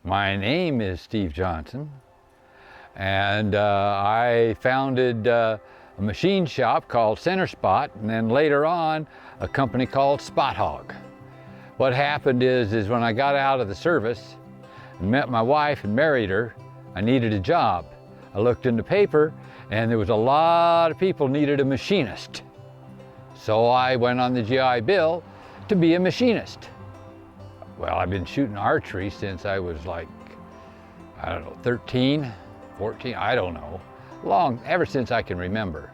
My name is Steve Johnson, and I founded a machine shop called Center Spot, and then later on a company called Spot Hogg. What happened is when I got out of the service and met my wife and married her, I needed a job. I looked in the paper and there was a lot of people needed a machinist. So I went on the GI Bill to be a machinist. Well, I've been shooting archery since I was like, I don't know, 13, 14, I don't know. Ever since I can remember.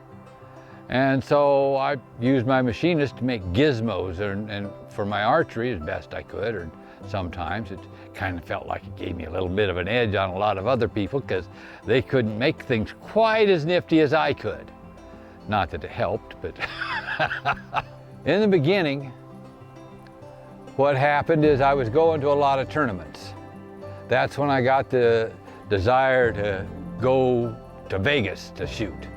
And so I used my machinist to make gizmos and for my archery as best I could, or sometimes it kind of felt like it gave me a little bit of an edge on a lot of other people because they couldn't make things quite as nifty as I could. Not that it helped, but in the beginning, what happened is I was going to a lot of tournaments. That's when I got the desire to go to Vegas to shoot.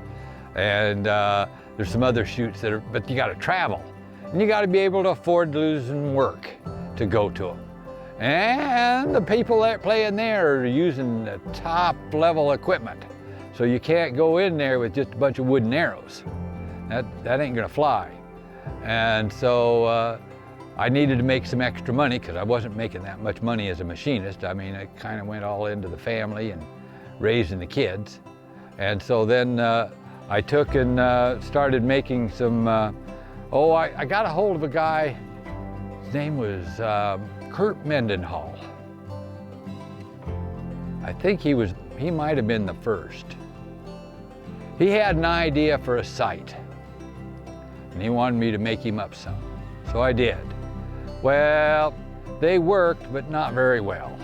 And there's some other shoots that are, but you got to travel. And you got to be able to afford losing work to go to them. And the people that playing there are using the top level equipment. So you can't go in there with just a bunch of wooden arrows. That ain't gonna fly. And so I needed to make some extra money because I wasn't making that much money as a machinist. I mean, it kind of went all into the family and raising the kids. And so then I took and started making some, I got a hold of a guy, his name was Kurt Mendenhall. I think he might have been the first. He had an idea for a sight, and he wanted me to make him up some. So I did. Well, they worked, but not very well.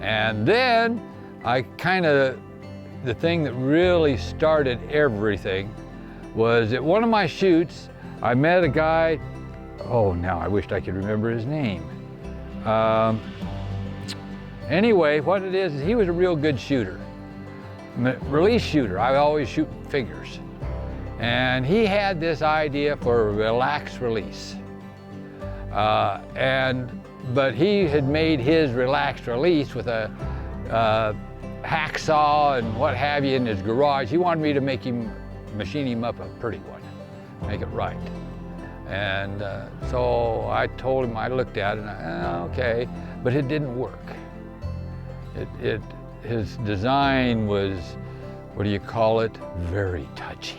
And then the thing that really started everything was at one of my shoots, I met a guy, now I wished I could remember his name. Anyway, what it is he was a real good shooter. Release shooter, I always shoot figures. And he had this idea for a relaxed release. But he had made his relaxed release with a hacksaw and what have you in his garage. He wanted me to machine him up a pretty one, make it right. And so I told him, I looked at it and okay, but it didn't work. His design was, very touchy.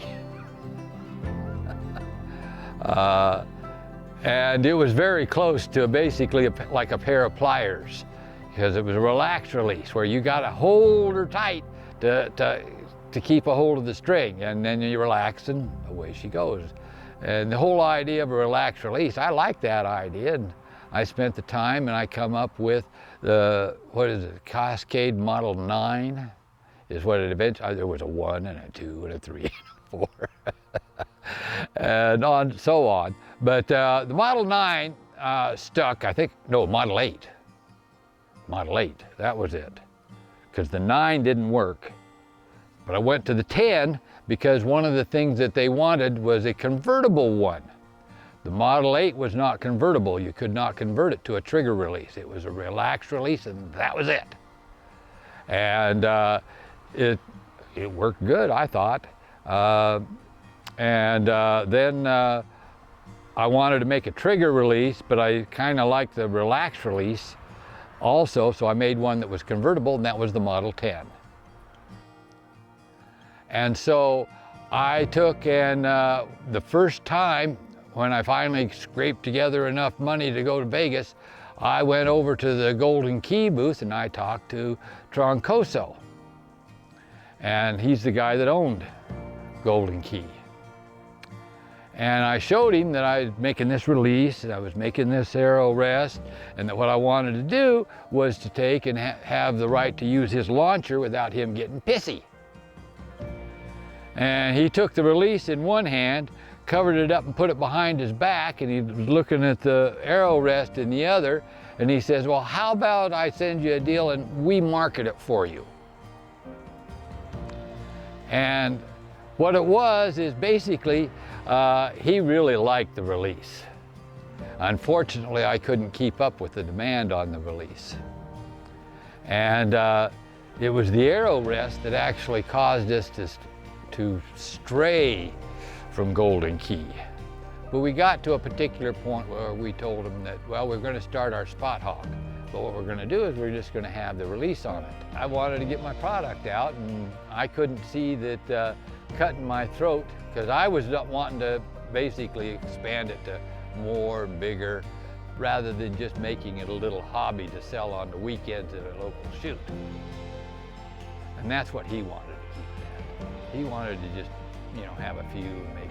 And it was very close to basically like a pair of pliers, because it was a relaxed release where you got to hold her tight to keep a hold of the string, and then you relax and away she goes. And the whole idea of a relaxed release, I like that idea, and I spent the time and I come up with the, Cascade Model 9 is what it eventually, there was a 1 and a 2 and a 3 and a 4 and so on. But the Model 9 stuck, Model 8. Model 8, that was it. Because the 9 didn't work. But I went to the 10 because one of the things that they wanted was a convertible one. The Model 8 was not convertible. You could not convert it to a trigger release. It was a relaxed release and that was it. And it worked good, I thought. Then I wanted to make a trigger release, but I kind of liked the relaxed release also, so I made one that was convertible, and that was the Model 10. And so I took and the first time when I finally scraped together enough money to go to Vegas, I went over to the Golden Key booth and I talked to Troncoso. And he's the guy that owned Golden Key. And I showed him that I was making this release, and I was making this arrow rest, and that what I wanted to do was to take and have the right to use his launcher without him getting pissy. And he took the release in one hand, covered it up and put it behind his back, and he was looking at the arrow rest in the other, and he says, well, how about I send you a deal and we market it for you? And what it was is basically, he really liked the release. Unfortunately, I couldn't keep up with the demand on the release. And it was the arrow rest that actually caused us to stray from Golden Key. But we got to a particular point where we told them that, well, we're going to start our Spot Hogg. But what we're going to do is we're just going to have the release on it. I wanted to get my product out, and I couldn't see that cutting my throat, because I was wanting to basically expand it to more and bigger, rather than just making it a little hobby to sell on the weekends at a local shoot. And that's what he wanted to keep that. He wanted to just, you know, have a few, maybe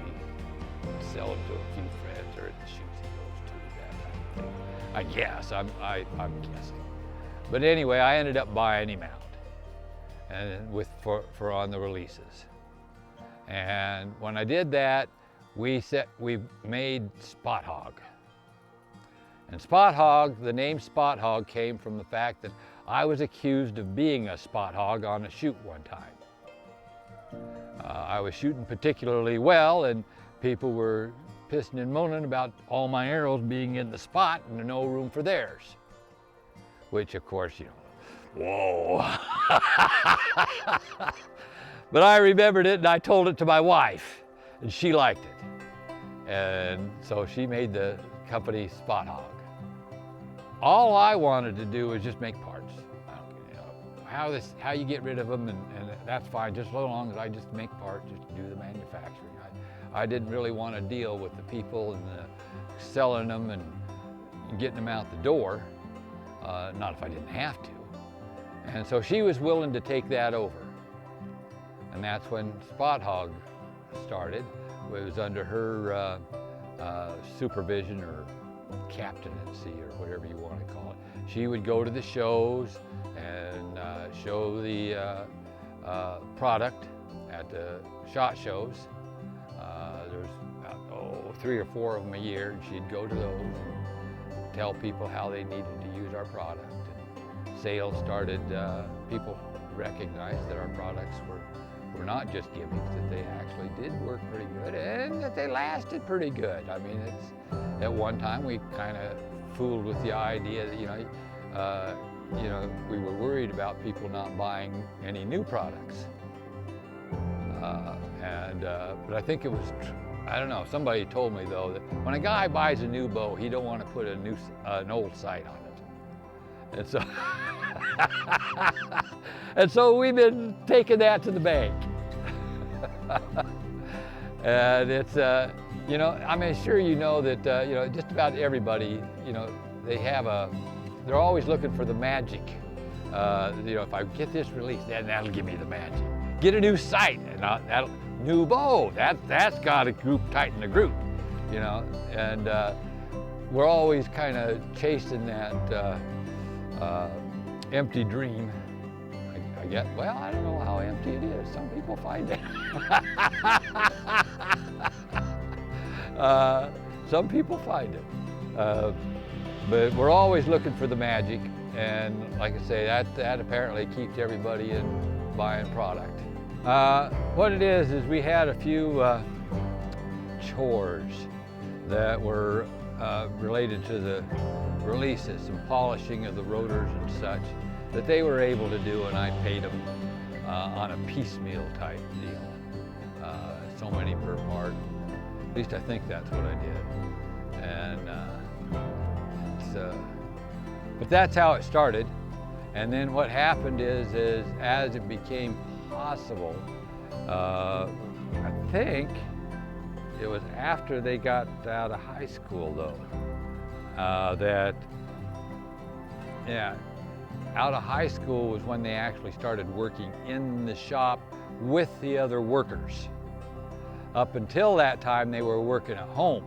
sell them to a few friends or at the shoots he goes to, that type of thing. I guess, I'm guessing. But anyway, I ended up buying him out, and for on the releases. And when I did that, we made Spot Hogg. And Spot Hogg, the name Spot Hogg came from the fact that I was accused of being a spot hog on a shoot one time. I was shooting particularly well, and people were pissing and moaning about all my arrows being in the spot and no room for theirs. Which, of course, you know, whoa. But I remembered it, and I told it to my wife, and she liked it. And so she made the company Spot Hogg. All I wanted to do was just make parts. You know, how you get rid of them, and that's fine, just as long as I just make parts, just do the manufacturing. I didn't really want to deal with the people and selling them and getting them out the door, not if I didn't have to. And so she was willing to take that over. And that's when Spot Hogg started. It was under her supervision or captaincy or whatever you want to call it. She would go to the shows and show the product at the SHOT shows. There's about 3 or 4 of them a year, and she'd go to those and tell people how they needed to use our product. And sales started, people recognized that our products were not just gimmicks, that they actually did work pretty good and that they lasted pretty good. I mean, at one time we kind of fooled with the idea that, you know, we were worried about people not buying any new products. But I think it was, I don't know, somebody told me though that when a guy buys a new bow, he don't want to put an old sight on it. And so, and so we've been taking that to the bank. And it's, you know, I mean, sure you know that, you know, just about everybody, you know, they're always looking for the magic. You know, if I get this release, then that'll give me the magic. Get a new sight, and new bow, that's got to tighten the group, you know. And we're always kind of chasing that empty dream. I guess, well, I don't know how empty it is. Some people find it. Some people find it. But we're always looking for the magic. And like I say, that apparently keeps everybody in buying product. What it is we had a few chores that were related to the releases, some polishing of the rotors and such, that they were able to do, and I paid them on a piecemeal type deal. So many per part. At least I think that's what I did. And but that's how it started. And then what happened is as it became possible, I think it was after they got out of high school though, that, yeah, out of high school was when they actually started working in the shop with the other workers. Up until that time, they were working at home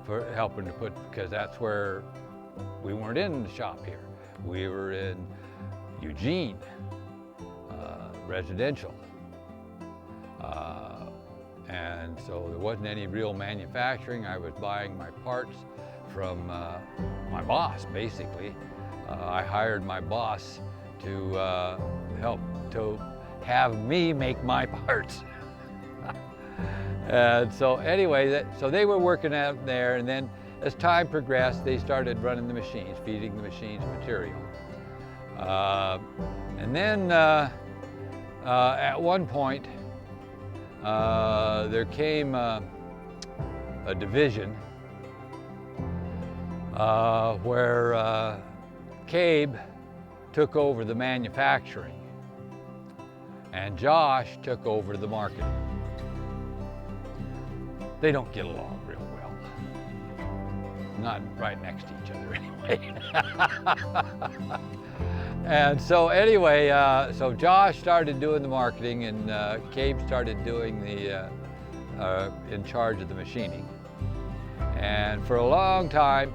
for helping to because that's where we weren't in the shop here. We were in Eugene, residential. And so there wasn't any real manufacturing. I was buying my parts from my boss, basically. I hired my boss to help to have me make my parts. And so anyway, so they were working out there, and then as time progressed, they started running the machines, feeding the machines material. And then at one point, there came a division where Cabe took over the manufacturing and Josh took over the marketing. They don't get along real well. Not right next to each other anyway. And so anyway, so Josh started doing the marketing and Cabe started doing the, in charge of the machining. And for a long time,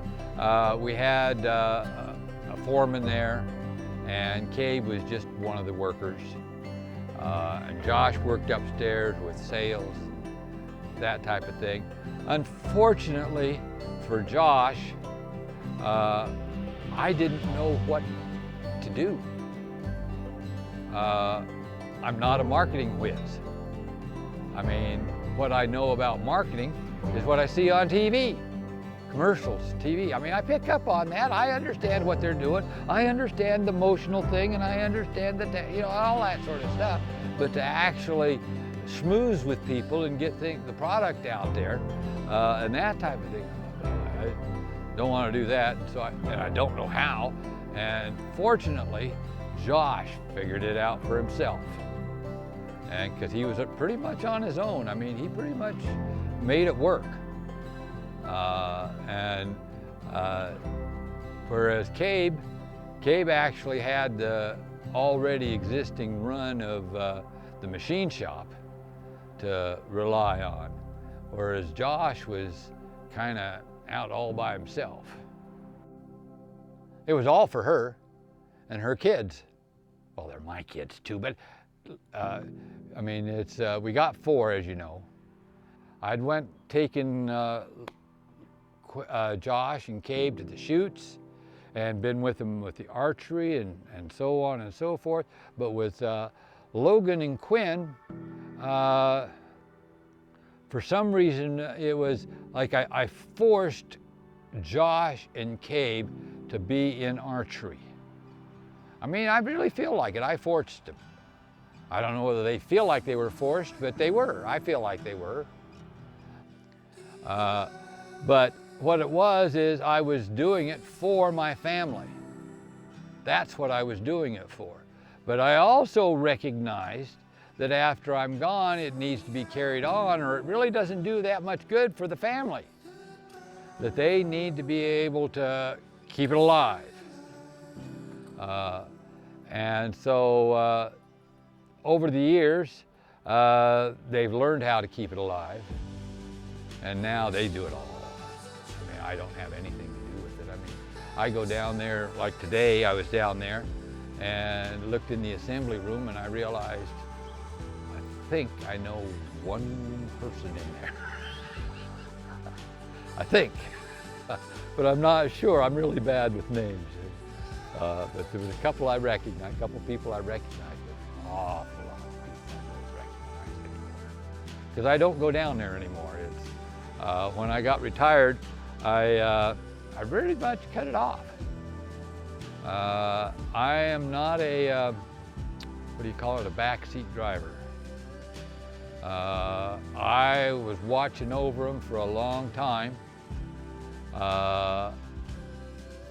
we had a foreman there, and Cabe was just one of the workers. And Josh worked upstairs with sales, that type of thing. Unfortunately for Josh, I didn't know what to do. I'm not a marketing whiz. I mean, what I know about marketing is what I see on TV, commercials, TV. I mean, I pick up on that. I understand what they're doing. I understand the emotional thing, and I understand that, you know, all that sort of stuff. But to actually schmooze with people and get the product out there and that type of thing, I don't want to do that. So and I don't know how. And fortunately, Josh figured it out for himself. And because he was pretty much on his own. I mean, he pretty much made it work. Whereas Cabe actually had the already existing run of the machine shop to rely on, whereas Josh was kind of out all by himself. It was all for her and her kids. Well, they're my kids too, but I mean, it's we got 4, as you know. I'd taken Josh and Cabe to the shoots and been with them with the archery and so on and so forth. But with Logan and Quinn, for some reason, it was like I forced Josh and Cabe to be in archery. I mean, I really feel like it. I forced them. I don't know whether they feel like they were forced, but they were. I feel like they were. But what it was is I was doing it for my family. That's what I was doing it for. But I also recognized that after I'm gone, it needs to be carried on, or it really doesn't do that much good for the family. That they need to be able to keep it alive. And so over the years, they've learned how to keep it alive, and now they do it all. I mean, I don't have anything to do with it. I mean, I go down there, like today I was down there and looked in the assembly room and I realized, I think I know one person in there. I think, but I'm not sure. I'm really bad with names. But there was a couple I recognized, a couple people I recognized, but an awful lot of people I don't recognize anymore. Because I don't go down there anymore. It's, when I got retired, I really much cut it off. I am not a, what do you call it, a backseat driver. I was watching over them for a long time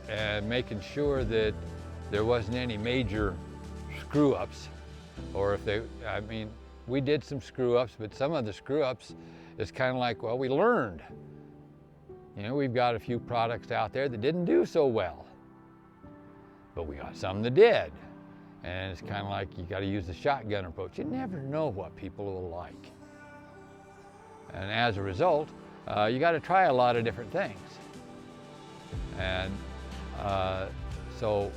and making sure that there wasn't any major screw-ups, or if they, I mean, we did some screw-ups, but some of the screw-ups is kind of like, well, we learned. You know, we've got a few products out there that didn't do so well, but we got some that did. And it's kind of like you got to use the shotgun approach. You never know what people will like. And as a result, you got to try a lot of different things. And so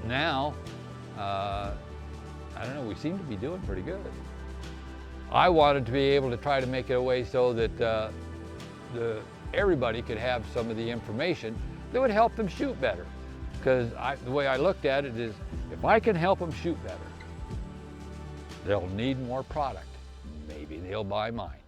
now, I don't know, we seem to be doing pretty good. I wanted to be able to try to make it a way so that everybody could have some of the information that would help them shoot better. Because the way I looked at it is, if I can help them shoot better, they'll need more product. Maybe they'll buy mine.